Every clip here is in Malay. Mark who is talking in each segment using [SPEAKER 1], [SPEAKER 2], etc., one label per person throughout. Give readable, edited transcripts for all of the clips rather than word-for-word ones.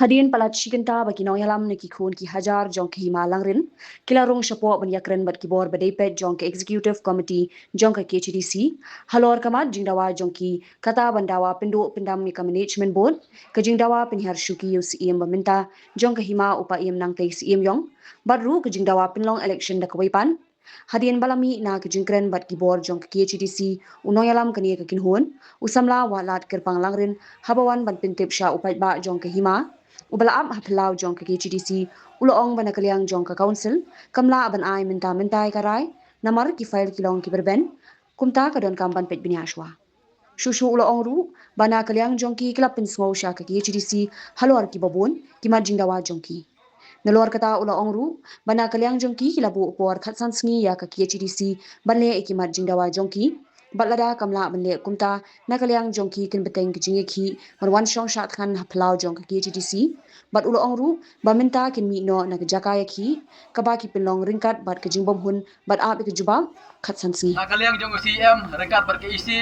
[SPEAKER 1] Hadirin palat shikenta bagi nong yalam ne ki khun ki hajar jong ki himalang rin kila rong shapo ban yakren bat ki bor badai pet jong ke executive committee jong ka KHDC halor kamat jingdawa jong ki kata bandawa pindo pindam ni ka management board ka jingdawa pinhar shuki UCM baminta jong ka hima upa im nang te CM yong baru ka jingdawa pinlong election da kawaipan hadian balami na ka jingkren bat ki bor jong ka KHDC unong yalam kani ka kinhun usamla walat kerpang langrin habawan ban pintip sha upai ba jong ka hima ubalaam haplau jong ka KGDC uloong banakaliang jong ka council kamla aban ai minta karai namar ki file kilong ki berben kumta ka don kamban pet binyashwa shushu uloong ru banakaliang jong ki klap pin smo sha ka KGDC halor ki babon ki majing dawa jong ki nalor kata uloong ru banakaliang jong ki kilabu upor khatsan sngi ya ka KGDC banle ki majing dawa jong ki batlada kamla banle kumta nakaliang jongki kin beteng kijingi ki marwan shong shat khan haplau jong ka KGDC bat ulo ongru baminta kin mi no na jakaya ki kaba ki pinlong ringkat bat kijingbom hun bat ab ki juba khatsan si
[SPEAKER 2] nakaliang jong CM ringkat bar ke isi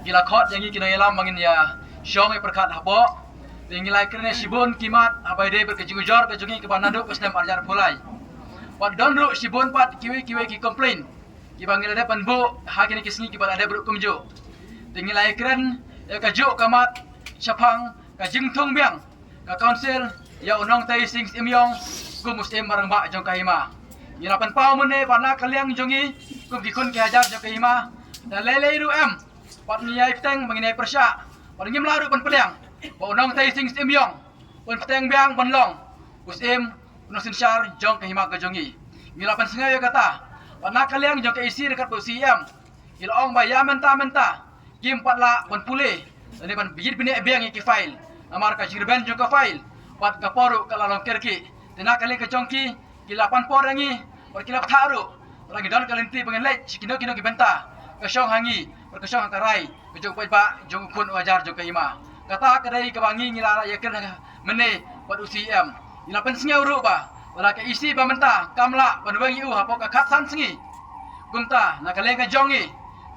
[SPEAKER 2] gila khot yang kina yalam mangin ya shong e perkat habo tingilai krene sibon kimat abai de ber ke jingujor ke jongi ke banado ke stem arjar pulai wat donru sibon pat kiwi ki complain ki bangil ada panbo hakini kisni ki bala ada bro kumjo tingilai kren ka jo kamat chapang ka jingthong biang ka council ya unong tai sing imyong kum muslim marang ba jong kahima ila pan pau mene pana kaliang jongi kum dikun ki hajar jong kahima da lele ru em pat ni ai teng mengenai persya pat ngim laru pan peliang ba unong tai sing imyong pan teng biang pan long muslim unong sinsyar jong kahima ka jongi ngila pan sengaja kata pana kaliang jong ka isi dekat CM ila ong ba ya menta kim patla pan pule ani pan bijit bini biang ki file amar ka jirben jong ka file pat ka poru kala long kerki tena kali ka jongki kila pan porangi or kila tharu lagi don kalenti pengen lech kino ki benta ka shong hangi or ka shong karai ka jong pai ba jong kun wajar jong ka hima kata kadai ka bangi ngila ya ken mene pat UCM ila pan singau ru ba wala ka isi ba menta kamla pan wangi u hapo ka khatsan singi gumta na kaleng ka jongi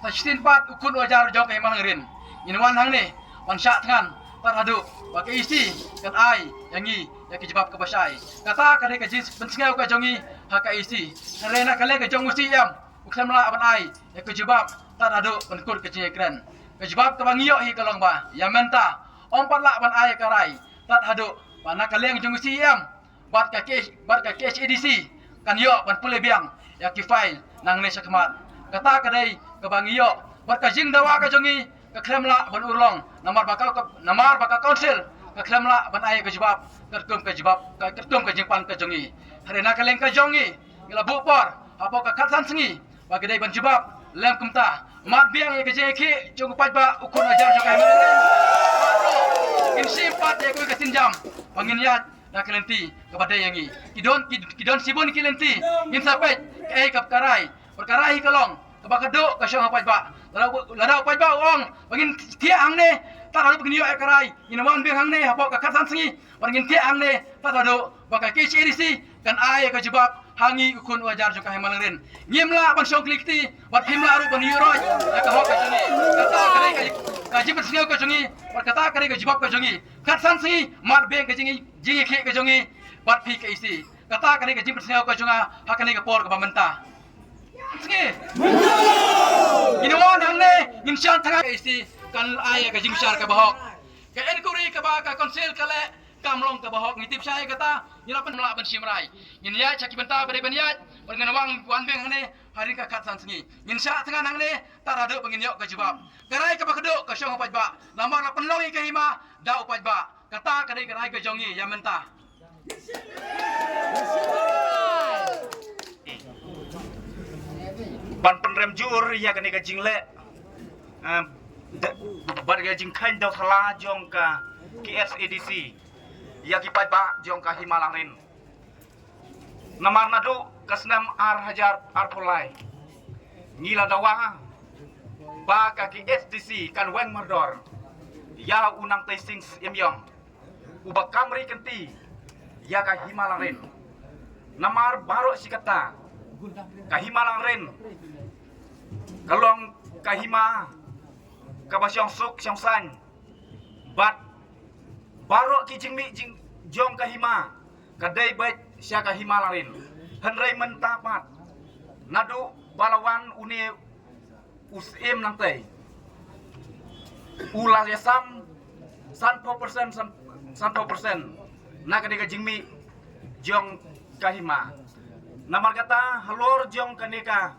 [SPEAKER 2] sa sitin pat ukun wajar jong ka hima ngrin inwan hang ne wan sha tngan taradu wa ke isi kan ai yangi ya ke jawab ke basai kata kade ke jis pensinga ka jongi ha ka isi rena kale ke jong usi yam ukam la aban ai ya ke jawab taradu penkur ke jekran ke jawab ke bangiyo hi kalong ba ya menta om pat la aban ai ka rai taradu pana kale ke jong usi yam bat ka ke EDC kan yo ban pule biang ya ki file nang ne sakmat kata kade ke bangiyo bat ka jing dawa ka jongi ka kremla ban urlong namar bakal council ka kremla ban ai ka jawab kertum ka jingpan ka jongi harena ka leng ka jongi ngila bupor apo ka khatsan singi wa gedai ban jawab lem kumta mat biang ye ka jeki jong pat ba ukun ajar jo kai mele in simpat ye ka tinjam pangin ya na kelenti ka badai yangi kidon sibun kelenti in sapet ka kap karai perkara hi kalong ka bakado ka shong pat ba ladau pat ba ong pangin tia ang ne tarado begini yo karai inawan beng hang ne hapo ka khatsan singi pangin tia ang ne tarado baka KCDC kan ai ka jawab hangi ukun wajar jo ka himalangren ngimla ban shong klikti wat himla ru ban yuroj ka hok ka jongi kata kare ka jibat singa ka jongi wat kata kare ka jawab ka jongi khatsan singi mat beng ka jingi khe ka jongi bat phi ka isi kata kare ka jibat singa ka jonga hakane ka por ka bamenta singi inawan hang ne insyan thanga ka isi kan ai ka jingshar ka bahok ka enquiry ka ba ka council kale kamlong ka bahok ngitip saya kata nyirapan mela ban simrai nyin ya chaki benta bare ban ya bangan wang wan beng hane hari ka khatsan singi nyin sha tanga nang ne tarado bangin yo ka jawab karai ka bakdo ka shong paj ba lamar la penlongi ka hima da upaj ba kata kadai karai ka jongi ya menta
[SPEAKER 3] ban penrem jur ya kani ka jingle bar ga jing khan do thala jong ka KSADC ya ki pat ba jong ka himalangrin namar nadu kasnam ar hajar ar pulai ngila dawa ba ka KSDC kan wen mardor ya unang tai sing imyong uba kamri kenti ya ka himalangrin namar baro sikata ka himalangrin kalong kahima kabasyong suk syong san bat baro ki jing jong kahima kadai baik syaka himalarin henrai mentapat nadu balawan uni usim nantai ulah yasam 100% na kadika jingmi jong kahima namar kata halor jong kanika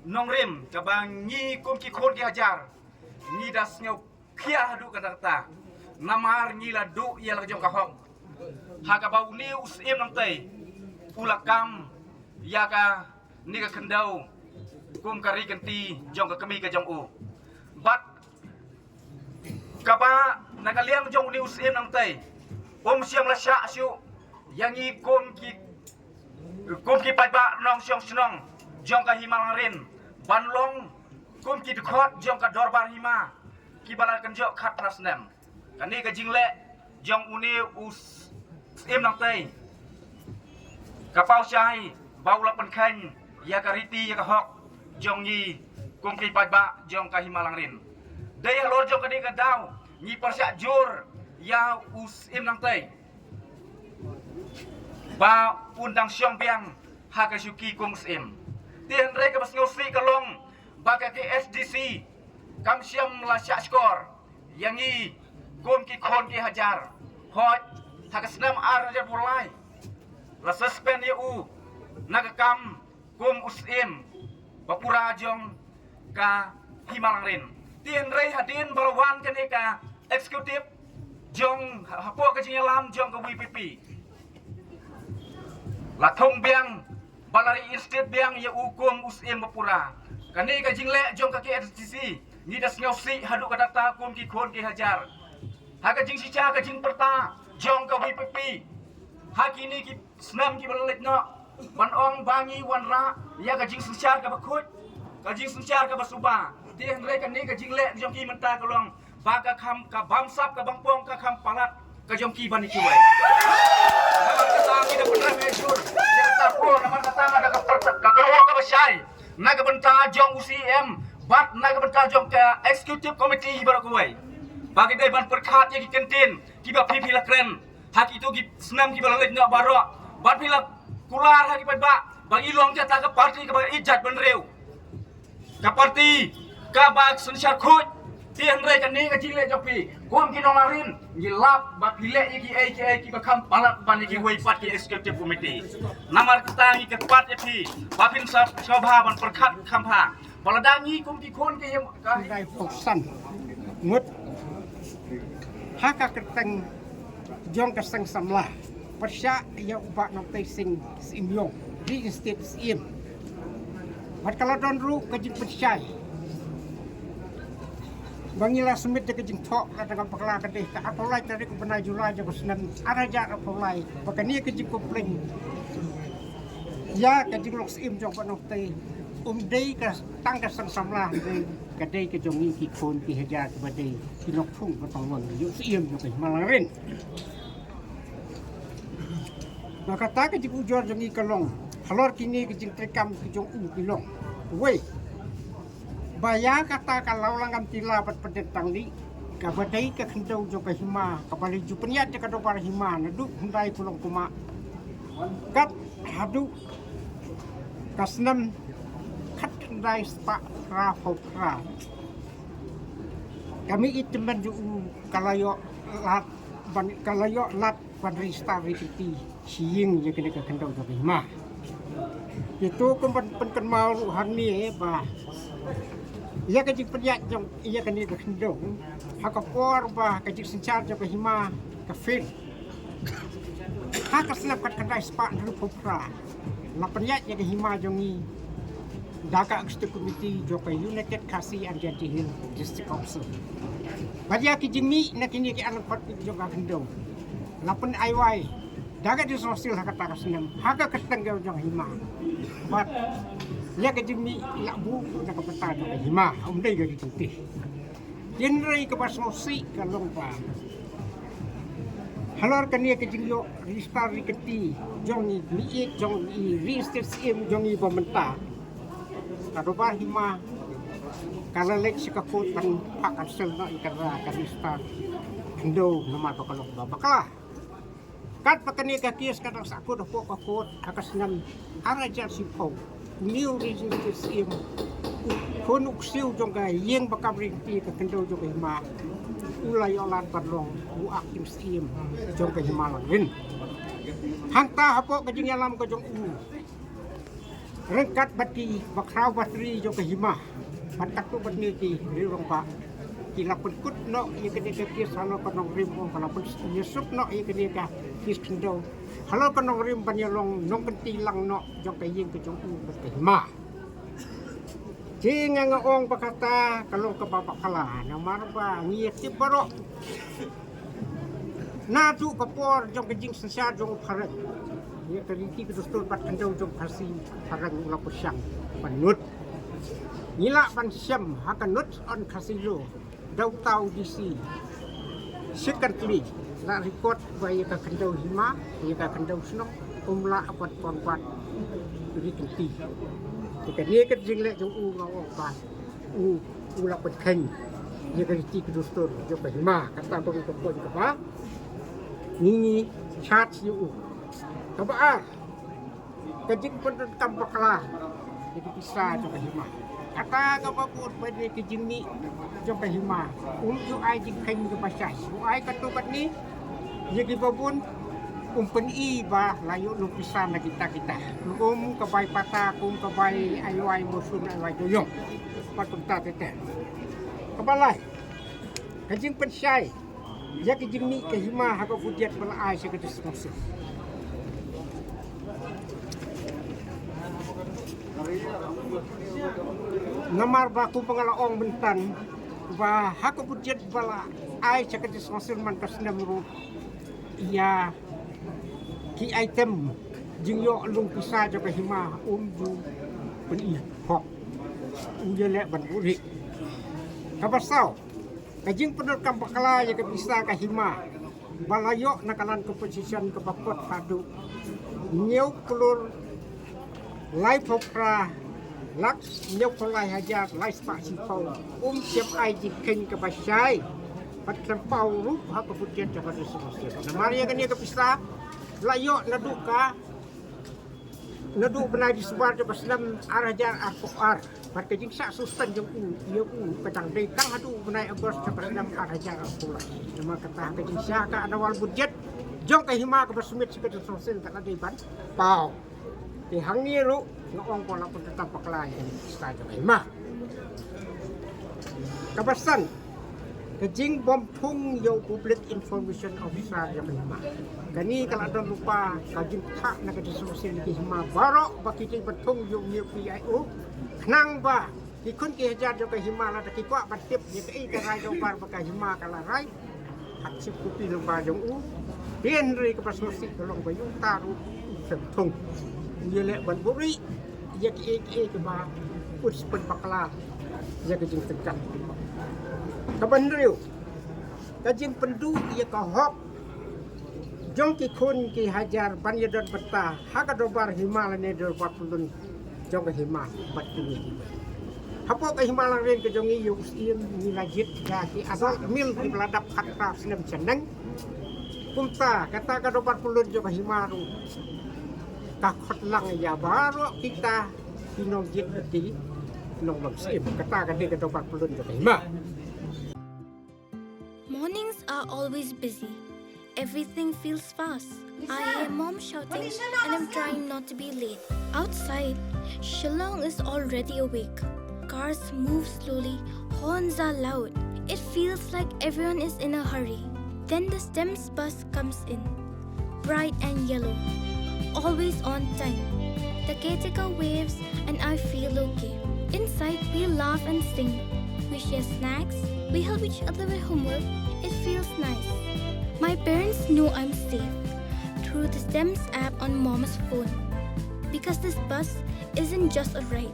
[SPEAKER 3] nongrim kabang nyi kum ki khon ki hajar nyi das ngau khia hadu kata namar nyi la du ya la jong kahong haka bau ni usim nantai ulakam ya ka ni ka kendau kum kari kenti jong ka kemi ka jong u bat kaba nakaliang jong ni usim nantai siam la sya syu yang i kum ki pai ba nong syong snong jong ka himalarin banlong kum ki khot jong ka dorbar hima ki balal kan jok khat rasnem kani ka jingle jong uni usim nantai kapau syai bau la pen khan ya ka riti ya ka hok jong yi kum ki pai ba jong ka himalarin dai halor jong kani ka daw ni persyak jur ya usim nantai ba undang syong biang haka syuki kum usim tien rei ka bas ngosi kalong baka ke SDC kam syam la syak skor yang i kum ki khon ki hajar hoj haka senam ar hajar pulai la suspend ya u naga kam kum usim bapura jong ka himalangrin tien rei hadin balawan kenika eksekutif jong hapo ka jingalam jong ka WPP la thong biang balari instit biang ya ukum usim bapura kani ka jingle jong ka KSDC ni das ngausi hadu ka data kum ki khon ki hajar haka jing sicha ka jing perta jong ka WPP hakini ki snam ki balik no banong bangi wanra ya ka jing sicha ka bakut ka jing sicha ka basuba tien rei kani ka jingle jong ki menta kalong baka kham ka bamsap ka bangpong ka kham palat ka jong ki bani kiwai namar kata kita pernah mejur ya kata po namar kata ada ka pertak ka kawo ka basai naga benta jong UCM bat naga benta jong ka executive committee baru kuai bagi dai ban perkhat ya ki kentin ki ba pipi la kren hak itu ki senam ki bala lek nak baro bat pila kular hak ki ba bagi long jata ka parti ka ijat ban reu ka parti ka ba sensyar khut tien rei kan ni ka jingle jopi kum ki nolarin ngilap ba pile ki bakam palat ban ki wei pat ki executive committee namar ketangi ke pat pi ba pin sabha ban perkhat khampa baladangi kum ki khon ki ka
[SPEAKER 4] dai poksan ngut haka keteng jong ka sang samlah persya ya ubak nok tai sing simyong di state sim bat kalau don ru ka jing persyai bangila sumit de kejing thok la dengan pakla kadeh ka apolai tadi ku pernah julai je kusnan araja apolai bakani kejing komplain ya kejing lok sim jong panok te dei ka tang ka sang samlah de kadeh ke jong ki khon ki haja ke badai ki nok thung ka tawang yu sim yo ke malarin maka ta kejing ujor jong ki kalong halor kini kejing trekam ke jong u kilong wei baya kata kalau langam tila pat pedetang di kabadai ka kendau jo ka hima kabali ju peniat ka do par hima nadu hundai pulong kuma kat hadu kasnam khat ndai spa ra phokra kami itemen ju kalayo lat padri star riti siing je kena ka kendau jo ka hima itu kan mau hani ba ia kajik penyak jong ia kani ka kendong haka por ba kajik sencar jong hima ka fin haka selap kat kandai spa ru popra la penyak ya hima jongi daga executive committee jo ka United Kasi and Hill District Council badia ki jimi na kini ki alang pat jong ka kendong la pen aiwai daga di sosial haka ta kasenam haka keteng jong hima bat ya kejimi labu na kapata na hima umday gari tuti yenray kapasmosi kalong pa halor kaniya kejingyo ristar riketi jongi liik jongi ristir sim jongi pementa kadobar hima kalalek sikakutan pakansel na ikara karistar kendo nama to kalong babakla kat pakani ka kias kadang sakut po kakot akas nam arajar sipau new region sim konuk siu jong ka yeng bakam ring ti ka kendo jong ma ulai olat padlong uak tim sim jong ka himalang rin hangta hapo ka jing yalam ka jong rengkat bati bakrau batri jong ka hima pantak tu batni ti rirong pa kila pun no ia kena kira salo kanong rim om kalau pun nyesuk no ia kena ka kis kendo halo kanong rim banyalong nong kentilang no jong kayeng ke jong berkehma jing nga ong pakata kalau ke bapak kala na marba ngiet ti baro na tu kapor jong kejing sensar jong parang ia keriti ke dostor bat kendo jong kasi parang ulah pusyang panut nila ban syam hakanut on kasilo daw tau DC. Secondly, la record by ka kandau hima, ka kandau snok, umla apat pangpat di kenti. Jika dia ke jingle jong ngawong pa, ula pat khen. Dia ke ti kedustur jong pa hima, kata ko ko ko ba. Ni chat yu. Kaba kajing pun tambaklah. Jadi pisah jong pa hima. Kata kapapur pada kejing ni jom hima ju ai jing khen ke pasai ai katukat ni jadi babun pen i ba layu lu pisan na kita ke bai pata ke bai ai musun ai doyong patung ta tete kebalai kejing pensai ya kejing ni ke hima ha ko fudiat bala ai se ke dismaksud namar baku pengalaong bentan ba hako budget bala ai cakap dismasul man kasna muru ya ki item jingyo lung pisa jaka hima ju peni hok ujele ban buri kabasau kajing penur kampakala ya ke bisa ka hima balayo nakalan komposisian ke bakot hadu nyau kulur life opera Laks nyok polai hajar lai spak sipau siap ai jikin ke basai pat sempau rup ha kemudian dapat disebut namari kan dia ke pista layo naduka nadu benai disebar ke paslam arajar ar pat kejing sak sustan jong ia kadang dei kang hadu benai agos ke paslam arajar pula nama kata kejing syaka ada wal budget jong ke hima ke basumit sekedar sosial tak ada ban pau di hangi ru ngong pola pun tetap paklai sta ke hima kabasan kejing bom thung yo public information officer ya hima kani kalau ada lupa kajing tak nak ke sosial ke hima barok baki ti betung yo PIO nang ba ikun ke hajar jo ke hima la ki kwa batip ye ke ke rai jo bar baka hima kala rai hak sip kupi lupa jong bien ri ke pasnosi tolong bayu taru thung ye le ban buri ye ke ba us pen pakla ye ke jing tekan kaban riu kajing pendu ye ka hok jong ki kun ki hajar ban ye dot beta haka dobar himalane do patulun jong ke hima batu hapo ke himalang ren ke jongi yu iem ni lajit ya ki asal mil ki beladap kata sinem seneng kumta kata ka dobar pulun jong ke himaru kakot lang ya baru kita pinongjit beti nong magsim kata ka di ka dobar pulun jong ke hima.
[SPEAKER 5] Mornings are always busy. Everything feels fast. I hear mom shouting and I'm trying not to be late. Outside, Shillong is already awake. Cars move slowly, horns are loud. It feels like everyone is in a hurry. Then the STEMS bus comes in, bright and yellow, always on time. The caretaker waves and I feel okay. Inside, we laugh and sing. We share snacks, we help each other with homework. It feels nice. My parents know I'm safe through the STEMS app on mom's phone. Because this bus isn't just a ride.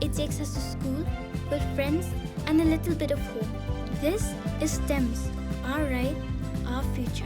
[SPEAKER 5] It takes us to school with friends and a little bit of hope. This is STEMS, our ride, our future.